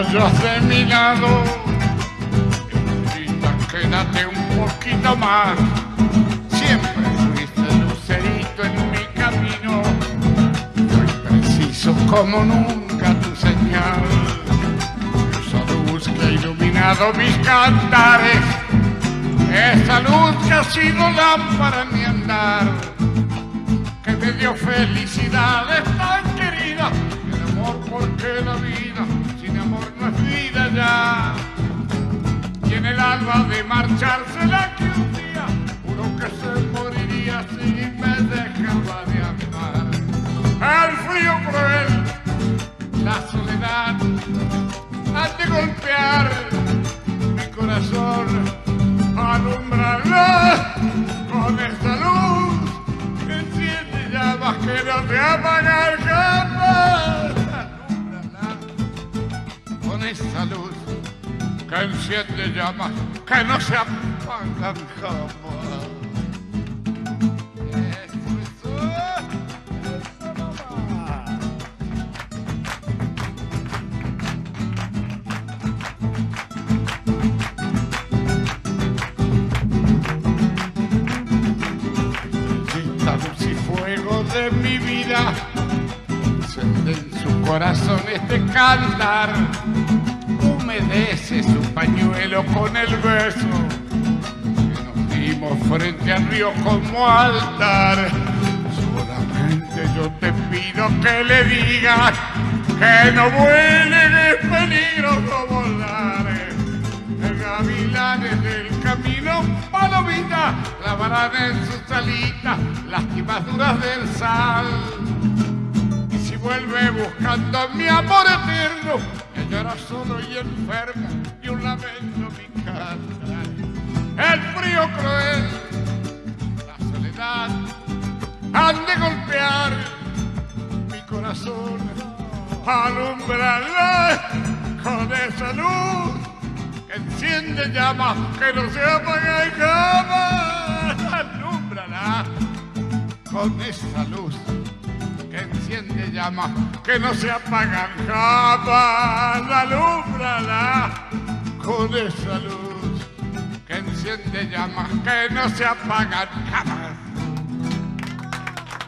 tuyos de mi lado. Chiquita, quédate un poquito más. Siempre fuiste lucerito en mi camino. Soy preciso como nunca tu señal. Esa luz que ha iluminado mis cantares. Esa luz que ha sido lámpara en mi andar. Que me dio felicidades tan queridas. El amor porque la vida sin amor no es vida ya. Y en el alba de marcharse la que un día juró que se moriría si me dejaba de amar. El frío cruel, la soledad han de golpear mi corazón, alumbrarla con esta luz que enciende llamas que no te apagan jamás. Alúmbrala con esta luz que enciende llamas que no se apagan jamás. De mi vida enciende en su corazón este cantar, humedece su pañuelo con el beso que nos dimos frente al río como altar. Solamente yo te pido que le digas que no vuelen, es peligroso volar. Gavilanes del camino, palomitas, clavarán en sus alitas las timaduras del sal. Y si vuelve buscando mi amor eterno, me llora solo y enfermo y un lamento mi casa. El frío cruel, la soledad, han de golpear mi corazón, alumbrarla con esa luz que enciende llamas que no se apagan jamás. Alúmbrala con esa luz que enciende llamas que no se apagan jamás. Alúmbrala con esa luz que enciende llamas que no se apagan jamás.